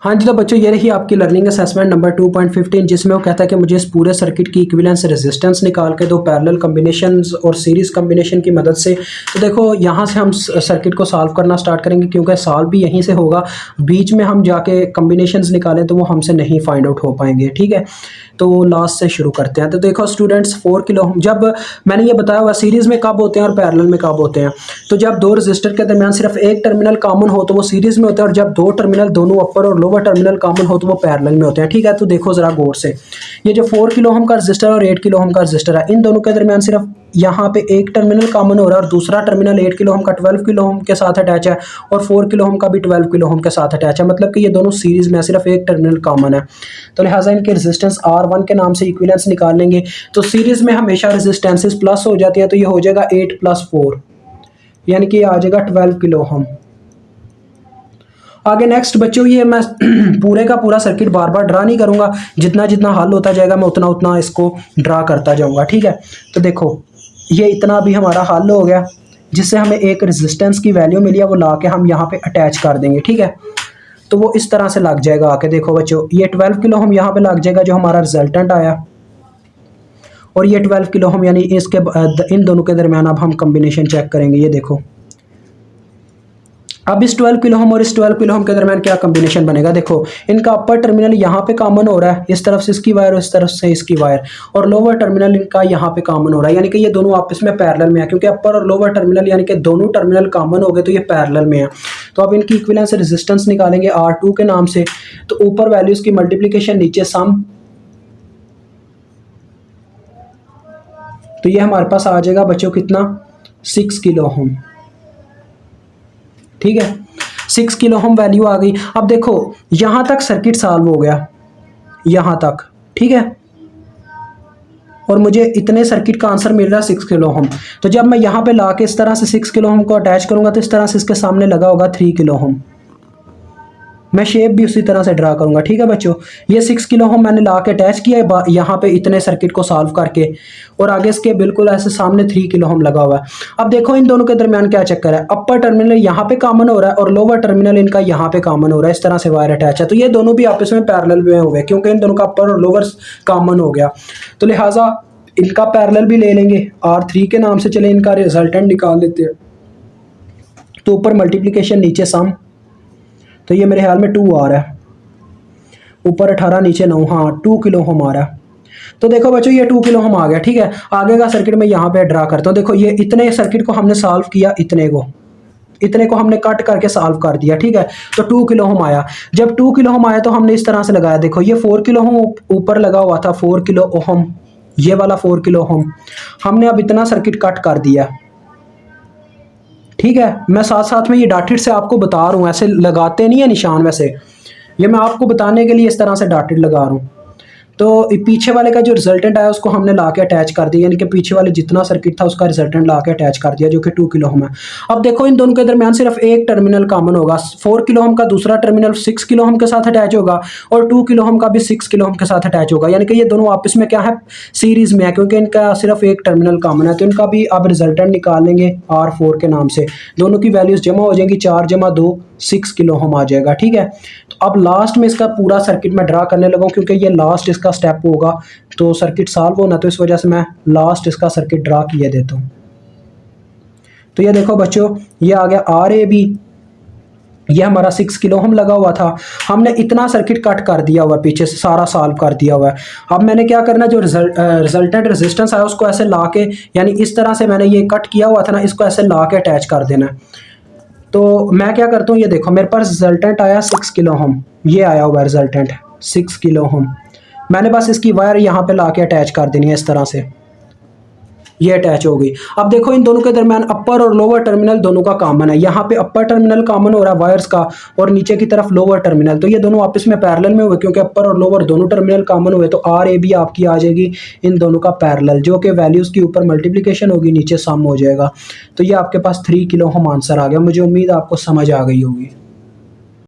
हाँ जी, तो बच्चों ये रही आपकी लर्निंग असेसमेंट नंबर 2.15, जिसमें वो कहता है कि मुझे इस पूरे सर्किट की इक्विवेलेंस रेजिस्टेंस निकाल के दो पैरेलल कॉम्बिनेशंस और सीरीज कॉम्बिनेशन की मदद से। तो देखो यहाँ से हम सर्किट को सॉल्व करना स्टार्ट करेंगे, क्योंकि सॉल्व भी यहीं से होगा। बीच में हम जाके कॉम्बिनेशंस निकालें तो वो हमसे नहीं फाइंड आउट हो पाएंगे, ठीक है। तो लास्ट से शुरू करते हैं। तो देखो स्टूडेंट्स, 4 किलो ओम, जब मैंने ये बताया हुआ सीरीज में कब होते हैं और पैरेलल में कब होते हैं। तो जब दो रजिस्टर के दरमियान सिर्फ एक टर्मिनल कॉमन हो तो वो सीरीज में होते हैं, और जब दो टर्मिनल दोनों अपर और लोअर टर्मिनल कॉमन हो तो वो पैरेलल में होते हैं, ठीक है। तो देखो जरा गौर से, ये जो 4 किलो ओम का रजिस्टर और 8 किलो ओम का रजिस्टर है, इन दोनों के दरमियान सिर्फ यहाँ पे एक टर्मिनल कॉमन हो रहा है, और दूसरा टर्मिनल 8 किलो ओम का 12 किलो ओम के साथ अटैच है, और 4 किलो ओम का भी 12 किलो ओम के साथ अटैच है। मतलब कि ये दोनों सीरीज में सिर्फ एक टर्मिनल कॉमन है। तो लिहाजा इनके रेजिस्टेंस R1 के नाम से इक्विवेलेंस निकाल लेंगे। तो सीरीज में हमेशा रेजिस्टेंसेस प्लस हो जाती हैं, तो ये हो जाएगा 8 + 4, यानी कि आ जाएगा 12 किलो ओम। आगे नेक्स्ट बच्चों, ये मैं पूरे का पूरा सर्किट बार बार ड्रा नहीं करूंगा, जितना जितना हल होता जाएगा मैं उतना उतना इसको ड्रा करता जाऊंगा, ठीक है। तो देखो ये इतना भी हमारा हल हो गया, जिससे हमें एक रेजिस्टेंस की वैल्यू मिली है, वो ला के हम यहाँ पे अटैच कर देंगे, ठीक है। तो वो इस तरह से लग जाएगा आके। देखो बच्चों, ये 12 किलो हम यहाँ पे लग जाएगा जो हमारा रिजल्टेंट आया, और ये 12 किलो हम, यानी इसके इन दोनों के दरमियान अब हम कॉम्बिनेशन चेक करेंगे। ये देखो, अब इस 12 किलो हम और इस 12 किलो हम के दरमियान क्या कॉम्बिनेशन बनेगा। देखो इनका अपर टर्मिनल यहाँ पे कॉमन हो रहा है, इस तरफ से इसकी वायर और इस तरफ से इसकी वायर, और लोअर टर्मिनल इनका यहाँ पे कॉमन हो रहा है, यानी कि ये दोनों आपस में पैरेलल में है, क्योंकि अपर और लोअर टर्मिनल यानी कि दोनों टर्मिनल कॉमन हो गए तो ये पैरेलल में है। तो अब इनकी इक्विवेलेंस रेजिस्टेंस निकालेंगे R2 के नाम से। तो ऊपर वैल्यूज की मल्टीप्लीकेशन, नीचे सम। तो ये हमारे पास आ जाएगा बच्चों कितना, 6 किलो ओम, ठीक है। 6 किलो ओम वैल्यू आ गई। अब देखो यहां तक सर्किट सॉल्व हो गया, यहां तक, ठीक है, और मुझे इतने सर्किट का आंसर मिल रहा है 6 किलो ओम। तो जब मैं यहां पे लाके इस तरह से 6 किलो ओम को अटैच करूंगा तो इस तरह से इसके सामने लगा होगा 3 किलो ओम। मैं शेप भी उसी तरह से ड्रा करूंगा, ठीक है बच्चों। ये 6 किलो ओम मैंने ला के अटैच किया है यहाँ पे इतने सर्किट को सॉल्व करके, और आगे इसके बिल्कुल ऐसे सामने 3 किलो ओम लगा हुआ है। अब देखो इन दोनों के दरमियान क्या चक्कर है, अपर टर्मिनल यहाँ पे कॉमन हो रहा है और लोअर टर्मिनल इनका यहाँ पे कॉमन हो रहा है, इस तरह से वायर अटैच है। तो ये दोनों भी आपस में पैरेलल में हो गए, क्योंकि इन दोनों का अपर और लोअर कॉमन हो गया। तो लिहाजा इनका पैरेलल भी ले लेंगे R3 के नाम से। चले इनका रिजल्टेंट निकाल लेते हैं। तो ऊपर मल्टीप्लीकेशन, नीचे सम। तो ये मेरे ख्याल में 2 आ रहा है, ऊपर 18 नीचे 9, हाँ 2 किलो ओम आ रहा है। तो देखो बच्चों ये 2 किलो ओम आ गया, ठीक है। आगे का सर्किट मैं यहाँ पे ड्रा करता हूँ। देखो ये इतने सर्किट को हमने सॉल्व किया, इतने को हमने कट करके सॉल्व कर दिया, ठीक है। तो 2 किलो ओम आया। जब 2 किलो ओम आया तो हमने इस तरह से लगाया। देखो ये 4 किलो ओम ऊपर लगा हुआ था, 4 किलो ओम, ये वाला 4 किलो ओम हमने अब इतना सर्किट कट कर दिया, ठीक है। मैं साथ साथ में ये डॉटेड से आपको बता रहा हूँ, ऐसे लगाते नहीं है निशान, वैसे ये मैं आपको बताने के लिए इस तरह से डॉटेड लगा रहा हूँ। तो पीछे वाले का जो रिजल्टेंट आया उसको हमने ला के अटैच कर दिया, यानी कि पीछे वाले जितना सर्किट था उसका रिजल्टेंट ला के अटैच कर दिया, जो कि 2 किलो ओम है। अब देखो इन दोनों के दरमियान सिर्फ एक टर्मिनल कॉमन होगा, 4 किलो ओम का दूसरा टर्मिनल 6 किलो ओम के साथ अटैच होगा, और 2 किलो ओम का भी 6 किलो ओम के साथ अटैच होगा, यानी कि ये दोनों आपस में क्या है, सीरीज में है, क्योंकि इनका सिर्फ एक टर्मिनल कॉमन है। तो इनका भी अब रिजल्टेंट निकाल लेंगे R4 के नाम से। दोनों की वैल्यूज जमा हो जाएंगी, 4 + 2 6 किलो ओम आ जाएगा, ठीक है। तो अब लास्ट में इसका पूरा सर्किट मैं ड्रा करने लगा हूं, क्योंकि ये लास्ट इसका स्टेप होगा तो सर्किट सॉल्व होना, तो इस वजह से मैं लास्ट इसका सर्किट ड्रा किए देता हूं। तो ये देखो बच्चों, ये आ गया RAB, ये हमारा 6 किलो ओम लगा हुआ था, हमने इतना सर्किट कट कर दिया हुआ, पीछे से सारा सॉल्व कर दिया हुआ है। अब मैंने क्या करना, जो रिजल्टेंट रेजिस्टेंस आया उसको ऐसे ला के, यानी इस तरह से मैंने ये कट किया हुआ था ना, इसको ऐसे ला के अटैच कर देना है। तो मैं क्या करता हूँ, ये देखो मेरे पास रिजल्टेंट आया 6 किलो ओम, ये आया हुआ रिजल्टेंट 6 किलो ओम। मैंने बस इसकी वायर यहाँ पे ला के अटैच कर देनी है, इस तरह से ये अटैच हो गई। अब देखो इन दोनों के दरमियान अपर और लोअर टर्मिनल दोनों का कॉमन है, यहाँ पे अपर टर्मिनल कॉमन हो रहा है वायर्स का, और नीचे की तरफ लोअर टर्मिनल। तो ये दोनों आपस में पैरेलल में हुए, क्योंकि अपर और लोअर दोनों टर्मिनल कॉमन हुए। तो RAB आपकी आ जाएगी इन दोनों का पैरेलल, जो कि वैल्यूज की ऊपर मल्टीप्लीकेशन होगी, नीचे सम हो जाएगा। तो ये आपके पास 3 किलो ओम आंसर आ गया। मुझे उम्मीद आपको समझ आ गई होगी।